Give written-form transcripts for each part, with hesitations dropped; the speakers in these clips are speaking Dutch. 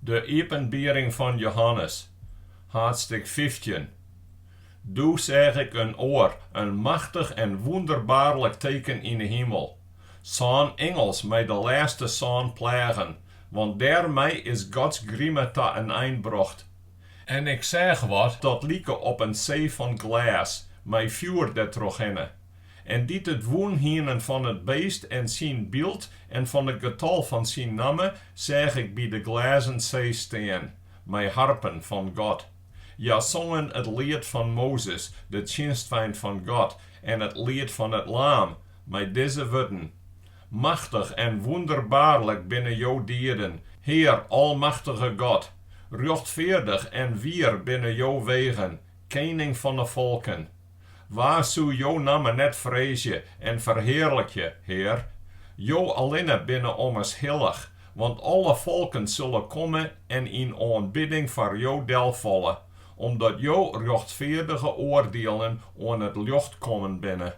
De Iepenbiering van Johannes, Haadstik 15. Doe zeg ik een oor, een machtig en wonderbaarlijk teken in de himel. Zo'n ingels met de laatste zo'n pleagen, want daarmee is Gods grieme ta een eindbrocht. En ik zeg wat dat lieke op een zee van glas, met vuur der troch inne. En dit het woonhienen van het beest en zijn beeld en van het getal van zijn namen, zeg ik bij de glazen zee staan, met harpen van God. Ja, zongen het lied van Mozes, de tjinstvijand van God, en het lied van het laam, met deze woorden. Machtig en wonderbaarlijk binnen jouw dieren, Heer, almachtige God. Rechtvaardig en wier binnen jouw wegen, koning van de volken. Waar zou jouw namen net vrezen en verheerlijk je, Heer? Jou alleen binnen ons heilig, want alle volken zullen komen en in aanbidding voor jou delvallen, omdat jou rechtvaardige oordelen aan het licht komen binnen.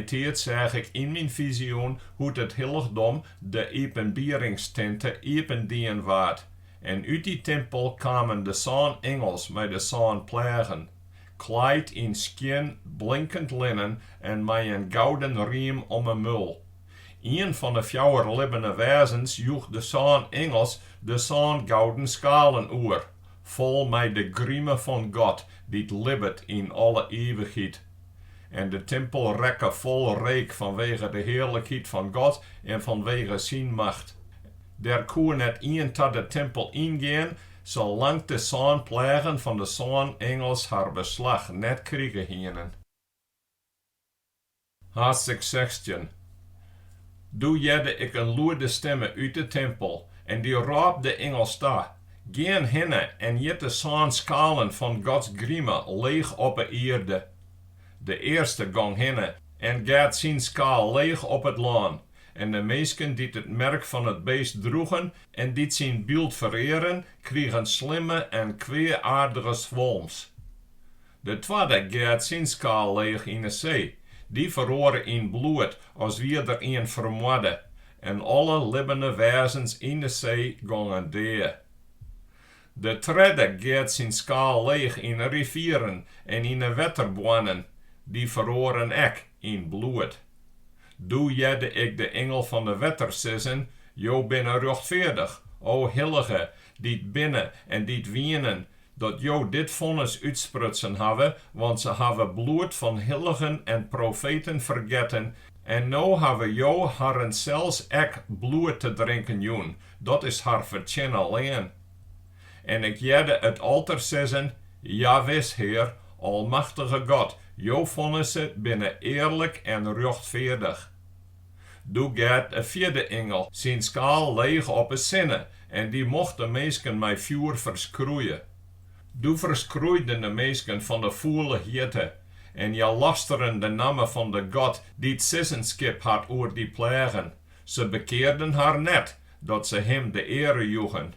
Tijd zeg ik in mijn fizioen hoe het heiligdom de Iepenbieringstente Iependieren waard. En uit die tempel kwamen de zo'n ingels met de zo'n pleagen. Kleid in skin, blinkend linnen en met een gouden riem om een mul. Een van de vier levende wezens joeg de zo'n ingels de zo'n gouden skalen oer, vol met de grieme van God, die lebt in alle eeuwigheid. En de tempel rekke vol reek vanwege de heerlijkheid van God en vanwege zijn macht. Der kon net een tot de tempel ingaan, zolang de zo'n pleagen van de zo'n engels haar beslag net kriegen hienen. Haadstik 16. Doe jedde ik een luide stemme uit de tempel, en die roep de engels sta. Gaan hinne en jet de zo'n skalen van Gods grieme leeg op de aarde. De eerste gang hinne en gaat zijn skaal leeg op het land. En de meesten die het merk van het beest droegen en die zijn beeld vereren, kregen slimme en kwaadaardige zwalms. De tweede gaat zijn skaal leeg in de zee. Die verroren in bloed als wie er een vermoedde. En alle levende wezens in de zee gingen dee. De derde gaat zijn skaal leeg in de rivieren en in de waterbanen. Die verroren ek in bloed. Doe jedde ik de engel van de wetter zeggen, jo binnen rechtvaardig, o heilige, die binnen en die wienen, dat jo dit vonnis uitsprutsen hebben, want ze hebben bloed van heiligen en profeten vergeten, en nou hebben jo haren zelfs ek bloed te drinken joen, dat is haar vertjen alleen. En ik jedde het alter zeggen, ja wis Heer, almachtige God, jo vonnissen binnen eerlijk en rechtvaardig. Doe gaat een vierde engel zijn skaal leeg op het zinnen, en die mocht de meesken met vuur verschroeien. Doe verschroeide de meesken van de voele hitte, en ja lasteren de namen van de God die het sissenskip had oer die pleagen. Ze bekeerden haar net, dat ze hem de ere joegen.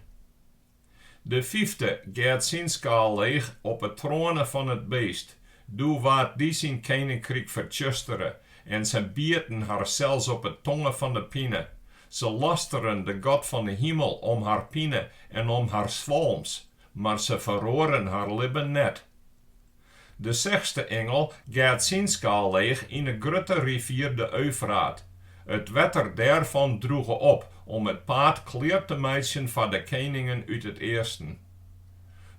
De vijfde gaat zijn skaal leeg op het tronen van het beest. Doe wat die zijn koninkrijk vertjusteren. En ze bieten haar zelfs op het tongen van de pine. Ze lasteren de God van de himel om haar pine en om haar zwalms, maar ze verroren haar lippen net. De zesde engel gaat zijn skaal leeg in de grote rivier de Eufraat. Het water daarvan droegen op om het paard kleer te maken van de koningen uit het eersten.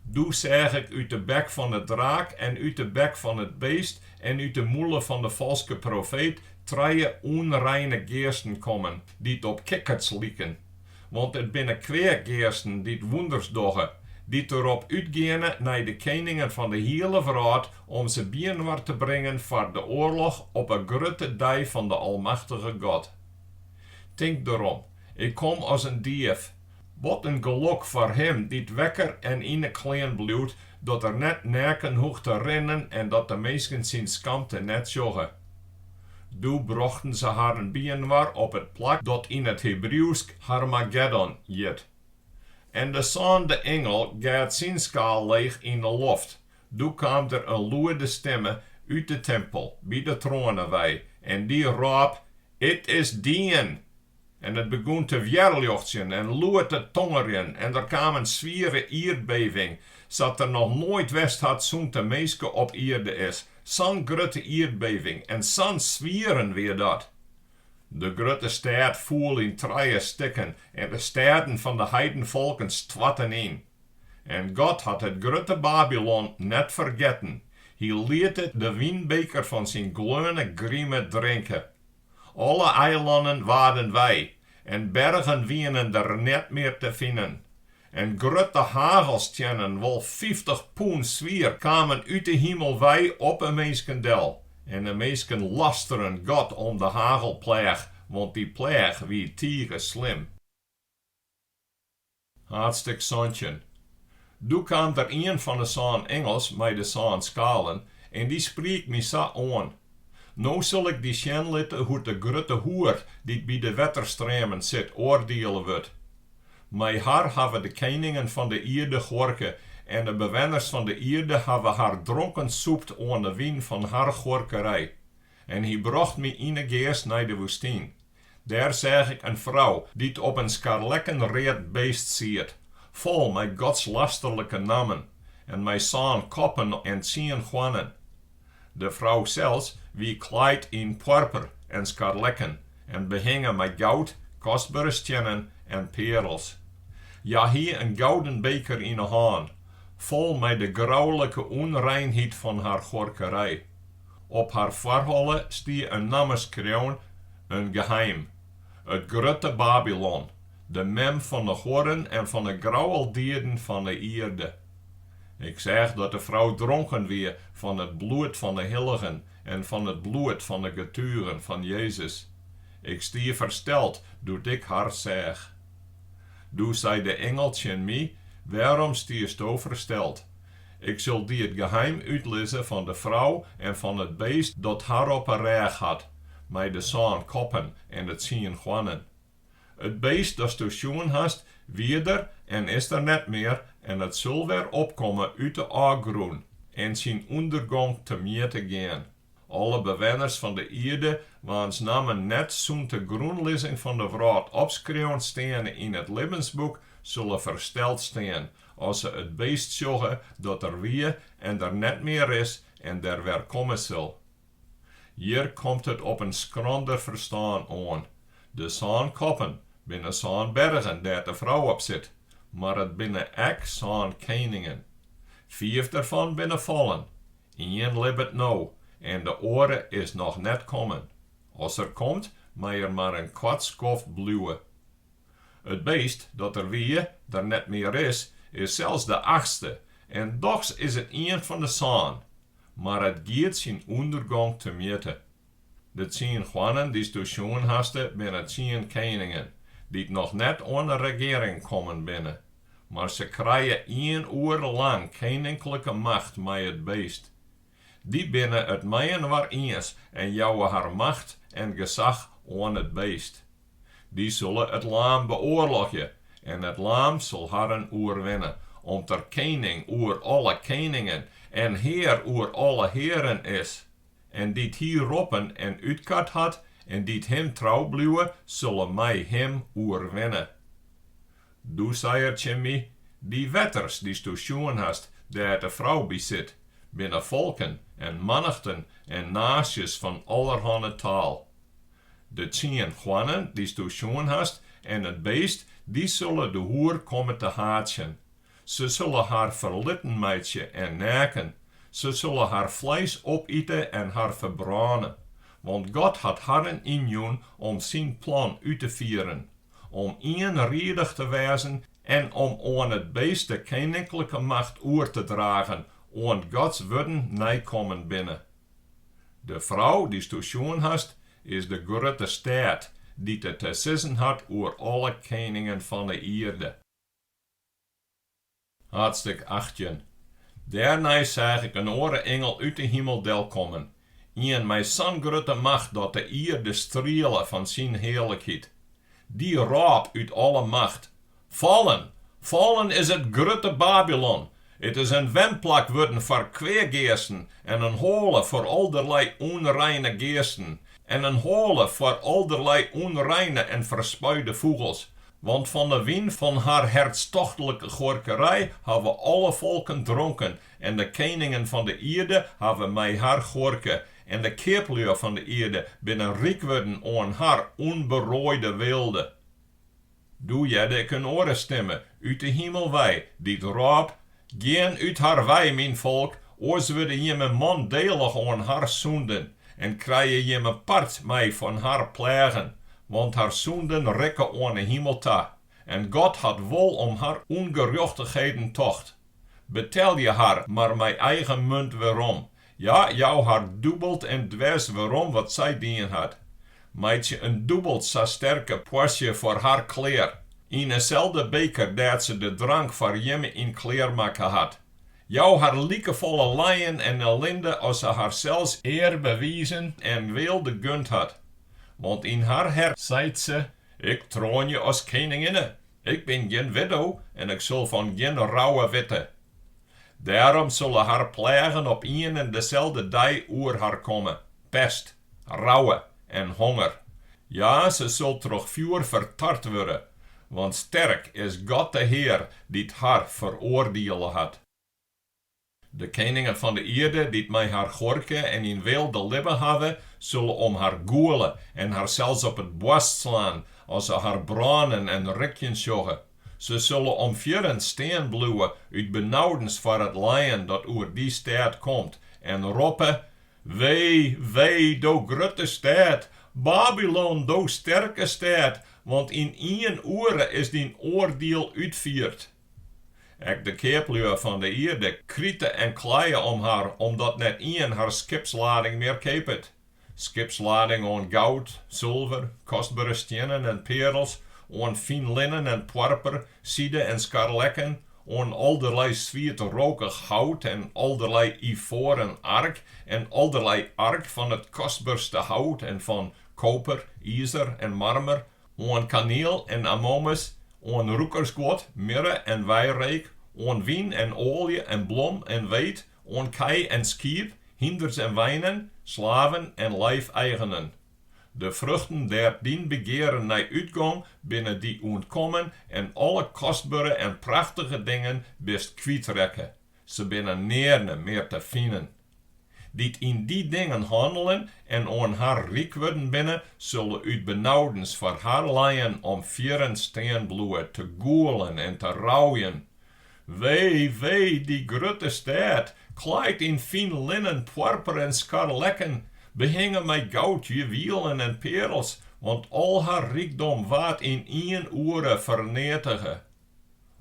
Doe zeg ik uit de bek van de draak en uit de bek van het beest en uit de moelen van de valske profeet treie onreine geesten komen, die het op kikkers lieken. Want het binnen geesten die het wonders doggen, die erop uitgaan naar de koningen van de hele wereld om ze bijeenwaar te brengen voor de oorlog op een grote dag van de almachtige God. Denk daarom, ik kom als een dief. Wat een geluk voor hem die het wekker en in de klein bloed, dat er net nerken hoeft te rennen en dat de meesten zijn schaamte net joggen. Doe brachten ze haar een bijeenwaar op het plak dat in het Hebreeuws Harmageddon jet. En de zesde engel gaat zijn skaal leeg in de lucht. Doe kwam er een luide stemme uit de tempel, bij de tronen wij, en die roep, het is dien. En het begon te wjerluchtjen en loer te tongeren en er kwam een zware aardbeving, zodat er nog nooit west had zo'n te meeske op aarde is. Zo'n grote aardbeving en zo'n zwieren weer dat. De grote stad voel in 3 stikken en de steden van de heidenvolken stwatten in. En God had het grote Babylon net vergeten. Hij liet het de wijnbeker van zijn gloeiende grieme drinken. Alle eilanden waren wij, en bergen wienen er net meer te vinden. En grote hagelstenen, wel 50 pond zwier, kwamen uit de himel wij op een menskendel. En de mensen lasteren God om de hagelpleag, want die pleag wie tige slim. Haadstik zoontje. Toen kwam er een van de zoon ingels met de zoon skalen, en die spreekt mij zo aan. Nou zal ik die zien laten hoe de grote hoer die bij de waterstremen zit oordelen wordt. Met haar hebben de koningen van de aarde gorken en de bewoners van de aarde hebben haar dronken soept aan de wijn van haar gorkerij. En hij bracht mij in de geest naar de woestijn. Daar zag ik een vrouw die op een skarlekkenreed beest ziet, vol met Gods lasterlijke namen, en met zo'n koppen en 10 gwannen. De vrouw zelfs wie kleid in purper en skarlekken, en behingen met goud, kostbare stenen en perels. Ja, hier een gouden beker in de hand, vol met de grauwelijke onreinheid van haar gorkerij. Op haar voorholle stie een namenskroon, een geheim. Het grote Babylon, de mem van de horen en van de grauweldieren van de aarde. Ik zeg dat de vrouw dronken weer van het bloed van de heiligen en van het bloed van de getuigen van Jezus. Ik stier versteld, doet ik haar zeg. Doe zei de engeltje mij, waarom stierst o versteld? Ik zal die het geheim uitlezen van de vrouw en van het beest dat haar op een reg had, met de zo'n koppen en het 10 gwannen. Het beest dat du schoen hast, wie er en is er net meer, en het zal weer opkomen uit de aardgroen en zijn ondergang te meten gaan. Alle bewoners van de aarde, waans namen net zo'n de groenlezing van de wraad opschreeuwen staan in het levensboek, zullen versteld staan, als ze het beest zeggen dat er weer en er net meer is en der weer komen zal. Hier komt het op een schrander verstaan aan. De zo'n koppen binnen zo'n bergen daar de vrouw op zit, maar het binnen ek zo'n koningen. 5 daarvan binnen vallen, 1 lebt nou, en de oren is nog net komen. Als er komt, mag er maar een kwartskof bluwen. Het beest dat er weer, er net meer is zelfs de 8e, en toch is het een van de zo'n, maar het gaat zijn ondergang te meten. De 10 gwannen die du schoen hasten binnen 10 koningen, die nog net aan de regering komen binnen. Maar ze krijgen 1 uur lang geen enkele macht met het beest. Die binnen het meien waar eens en jouwen haar macht en gezag aan het beest. Die zullen het laam beoorlogen en het laam zal haar een oer winnen, om ter koning oer alle koningen en heer oer alle heren is. En die hier roepen en uitkat had en die hem trouw blijven, zullen mij hem oer winnen. Du zeiertje mij, die wetters die du schoen hast, daar de vrouw bezit, binnen volken en mannichten en naasjes van allerhande taal. De 10 gwannen die du schoen hast en het beest, die zullen de hoer komen te haatjen. Ze zullen haar verlitten meidje en naken. Ze zullen haar vlees opeten en haar verbranden. Want God had haar injoen om zijn plan uit te vieren. Om eenredig te wezen en om aan het beest de koninklijke macht oer te dragen. Want Gods woorden nijkomen binnen. De vrouw die du schoen hast, is de grote stad, die te beslissen had oer alle koningen van de aarde. Haadstik 18. Daarna zag ik een andere engel uit de hemel del komen, een met zo'n grote macht dat de aarde strelen van zijn heerlijkheid. Die raap uit alle macht: vallen, vallen is het grote Babylon. Het is een wemplak worden voor kweegeesten en een hole voor allerlei onreine geesten. en een hole voor allerlei onreine en verspuide vogels. Want van de wijn van haar hartstochtelijke gorkerij hebben alle volken dronken, en de koningen van de aarde hebben mij haar gorken, en de kepleur van de aarde binnen rijk worden aan haar onberooide wilde. Doe jij de een oren stemmen uit de himel wij, die roep, geen uit haar wij, mijn volk, oors worden je mijn man delig aan haar zonden, en krijg je mijn part mij van haar pleagen, want haar zonden rekken aan de hemel ta, en God had wol om haar ongerechtigheden tocht. Betel je haar maar mijn eigen munt waarom, ja, jou haar dubbelt en dwers waarom wat zij dien had. Meidje een dubbelt zo sterke porsje voor haar kleer. In eenzelfde beker dat ze de drank voor jemme in kleermaken had. Jou haar liekevolle lijen en ellende als ze haar zelfs eer bewijzen en wilde gunt had. Want in haar hart zei ze, ik troon je als koninginne. Ik ben geen widow en ik zal van geen rouwe witte. Daarom zullen haar plagen op een en dezelfde dag oer haar komen. Pest, rouwe en honger. Ja, ze zal troch vuur vertart worden. Want sterk is God de Heer die haar veroordelen had. De koningen van de aarde die mij haar gorken en in wilde lippen hebben, zullen om haar goelen en haar zelfs op het borst slaan, als ze haar branen en rikjes joggen. Ze zullen om vieren steen bloeien uit benauwdens voor het lijen dat oer die stad komt, en roepen, wee, wee, do grote stad, Babylon, do sterke stad, want in 1 uur is die oardiel uitvierd. Ek de kepleur van de aarde kriete en kleie om haar, omdat net één haar skipslading meer keepet. Skipslading aan goud, zilver, kostbare stenen en perels, aan fijn linnen en purper, side en scarlekken, aan allerlei zwiert rokig hout en allerlei ivoren ark en allerlei ark van het kostbaarste hout en van koper, ijzer en marmer, aan kaneel en amomus, aan roekersgoed, mirre en wijreek, aan wien en olie en blom en weet, aan kei en skiep, hinders en wijnen, slaven en lijfeigenen. De vruchten der dien begeren naar uitgang binnen die ontkomen en alle kostbare en prachtige dingen best kwijtrekken. Ze binnen neerne meer te vinden. Die in die dingen handelen en aan haar rijk worden binnen, zullen uit benauwdens voor haar lijen om vieren steenbloeien te goelen en te rouwen. Wee, wee, die grote stad, kleid in fijn linnen, purper en scarlekken, behingen met goud, juwelen en perels, want al haar rijkdom waard in 1 uur vernietigen.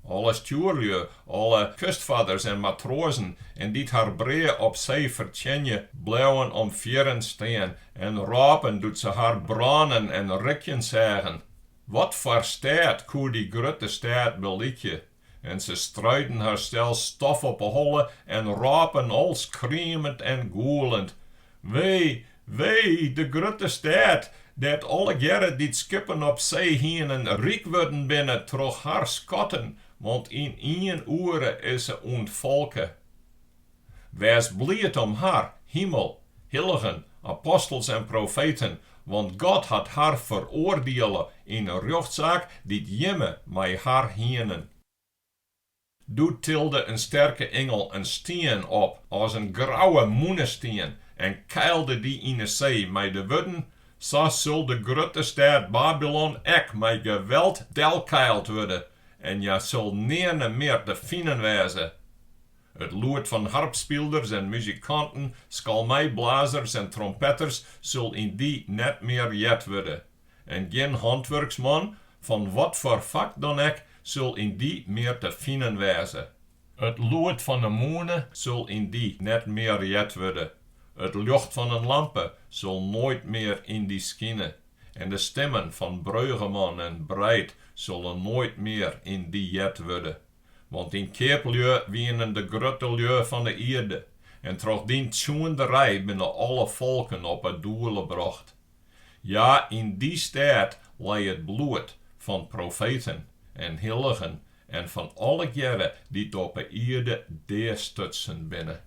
Alle stuurlui, alle kustvadders en matrozen, en die haar breed op zee vertjenje, blauwen om vieren steen, en rapen doet ze haar branen en rikjes zeggen. Wat voor stad koe die grote stad belietje? En ze struiden haar stel stof op de holle en rapen al schreeuwend en goelend. Wee, wee, de grote stad, dat alle jaren die skippen op zee heen en rijk worden binnen troch haar skotten, want in 1 uur is ze ontvolken. Wees blijd om haar, himel, heiligen, apostels en profeten, want God had haar veroordelen in een rechtszaak die jemme mij haar hienen. Doet tilde een sterke engel een steen op, als een grauwe moenesteen, en keilde die in de zee met de wudden, zo zul de grote stad Babylon ek met geweld delkeild worden, en ja zul neerne meer te vinden wezen. Het loert van harpspeelders en muzikanten, skalmeiblazers en trompetters zul in die net meer jet worden. En geen handwerksman, van wat voor vak dan ek, zul in die meer te vinden wezen. Het loert van de moene zul in die net meer jet worden. Het licht van een lampe zul nooit meer in die schijnen. En de stemmen van bruigeman en bruid zullen nooit meer in die jet worden. Want in keplui wienen de grote lui van de aarde. En troch die tjoenderij binnen alle volken op het doel gebracht. Ja, in die stad lei het bloed van profeten en heiligen en van alle jaren die op de aarde deerstutsen binnen.